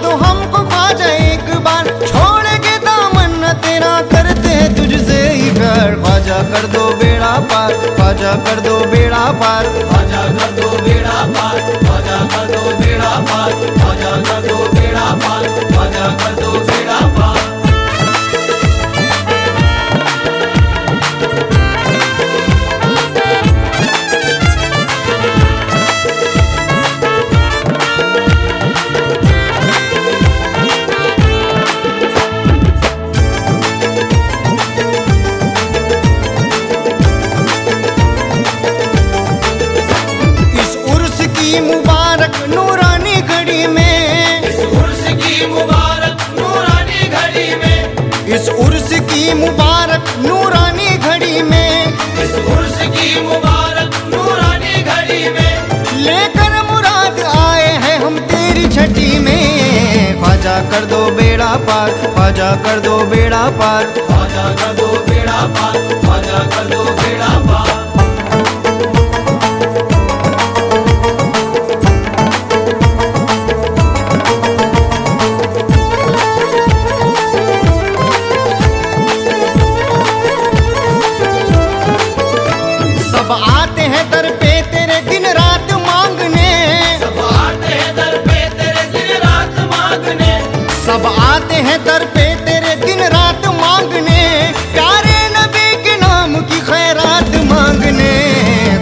दो हमको ख्वाजा एक बार, छोड़ेंगे दामन न तेरा, करते हैं तुझसे ही प्यार। ख्वाजा कर दो बेड़ा पार, ख्वाजा कर दो बेड़ा पार, ख्वाजा कर दो बेड़ा पार, ख्वाजा कर दो बेड़ा पार, ख्वाजा कर दो बेड़ा पार, ख्वाजा कर दो बेड़ा पार। मुबारक नूरानी घड़ी में, इस उर्स की मुबारक नूरानी घड़ी में, इस उर्स की मुबारक नूरानी घड़ी में, इस उर्स की मुबारक नूरानी घड़ी में, लेकर मुराद आए हैं हम तेरी छठी में। ख्वाजा कर दो बेड़ा पार, ख्वाजा कर दो बेड़ा पार, ख्वाजा कर दो बेड़ा पार, ख्वाजा कर दो बेड़ा पार। सब आते हैं दर पे तेरे दिन रात मांगने, सब आते हैं दर पे तेरे दिन रात मांगने, सब आते हैं दर पे तेरे दिन रात मांगने, प्यारे नबी के नाम की खैरात मांगने।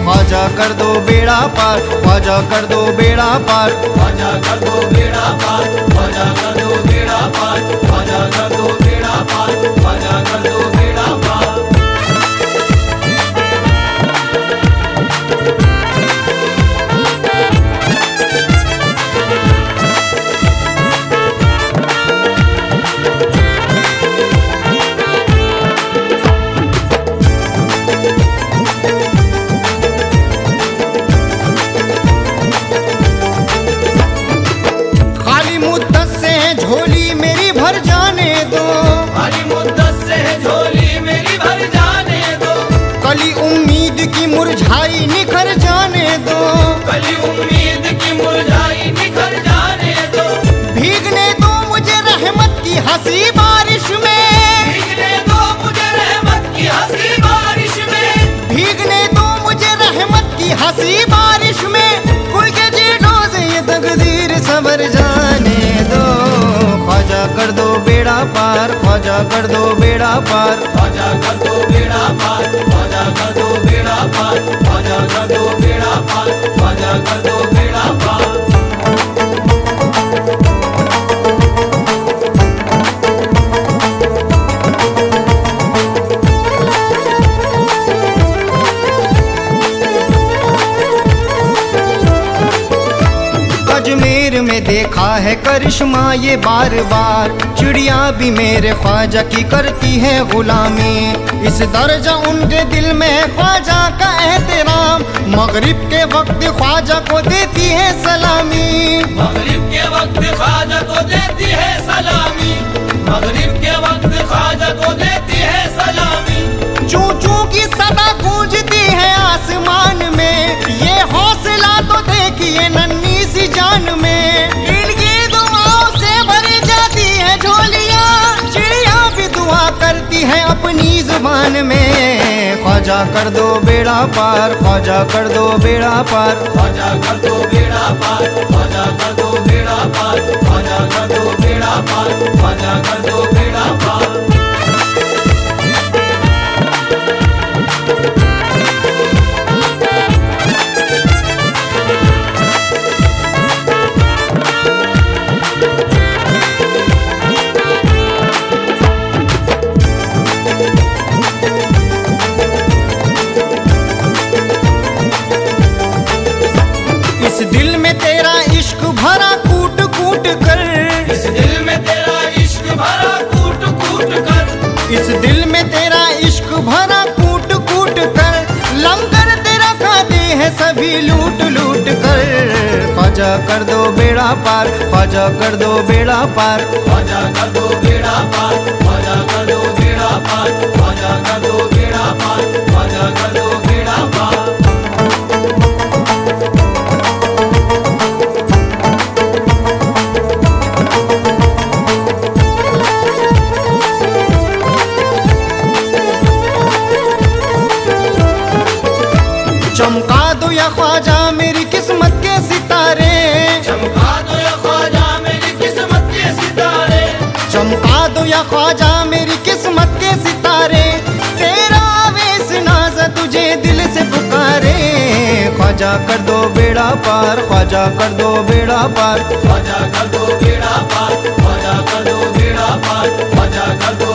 ख्वाजा कर दो बेड़ा पार, ख्वाजा कर दो बेड़ा पार, ख्वाजा कर दो बेड़ा पार, ख्वाजा कर दो बेड़ा पार, ख्वाजा कर दो बेड़ा पार, ख्वाजा कर दो बेड़ा पार। झोली मेरी भर जाने दो, खाली मुद्दत से झोली मेरी भर जाने दो, कली उम्मीद की मुरझाई निखर जाने दो, कली उम्मीद की मुरझाई निखर जाने दो, भीगने दो मुझे रहमत की हंसी बारिश में, भीगने दो मुझे रहमत की हंसी बारिश में, भीगने दो मुझे रहमत की हंसी बारिश में, खुल के जीठों से ये तकदीर सबर जाने दो। ख्वाजा कर दो बेड़ा पार, ख्वाजा कर दो बेड़ा पार, ख्वाजा कर दो बेड़ा पार, ख्वाजा कर दो बेड़ा पार, ख्वाजा कर दो बेड़ा पार, ख्वाजा कर दो बेड़ा पार। अजमेर में देखा है करिश्मा ये बार बार, चिड़िया भी मेरे ख्वाजा की करती है गुलामी, इस दर्जा उनके दिल में ख्वाजा का एहतराम, मगरिब के वक्त ख्वाजा को देती है सलामी, मगरिब के वक्त ख्वाजा को देती है सलामी, मगरिब के वक्त ख्वाजा को देती है सलामी। चू चू की सदा गूंजती है आसमान में, ये हौसला तो देखिए नन्ही सी जान में, इनकी दुआओं से भरी जाती है झोलियाँ, चिड़िया भी दुआ करती है अपनी जुबान में। ख्वाजा कर दो बेड़ा पार, ख्वाजा कर दो बेड़ा पार, ख्वाजा कर दो बेड़ा पार, ख्वाजा कर दो बेड़ा पार, ख्वाजा कर दो बेड़ा पार, ख्वाजा कर दो बेड़ा पार। इस दिल में तेरा इश्क भरा कूट कूट कर, इस दिल में तेरा इश्क भरा कूट कूट कर, इस दिल में तेरा इश्क भरा कूट कूट कर, लंगर तेरा खाते हैं सभी लूट लूट कर। ख्वाजा कर दो बेड़ा पार, ख्वाजा कर दो बेड़ा पार, ख्वाजा कर दो बेड़ा पार, ख्वाजा कर दो बेड़ा पार, ख्वाजा कर दो बेड़ा पार, ख्वाजा कर दो बेड़ा पार। चमका दो या ख्वाजा मेरी किस्मत के सितारे, चमका दो या ख्वाजा मेरी किस्मत के सितारे, चमका दो या ख्वाजा मेरी किस्मत के सितारे। तेरा आवेश नाज तुझे दिल से पुकारे, ख्वाजा कर दो बेड़ा पार, ख्वाजा कर दो बेड़ा पार, ख्वाजा कर दो बेड़ा पार, ख्वाजा कर दो बेड़ा पार, ख्वाजा कर दो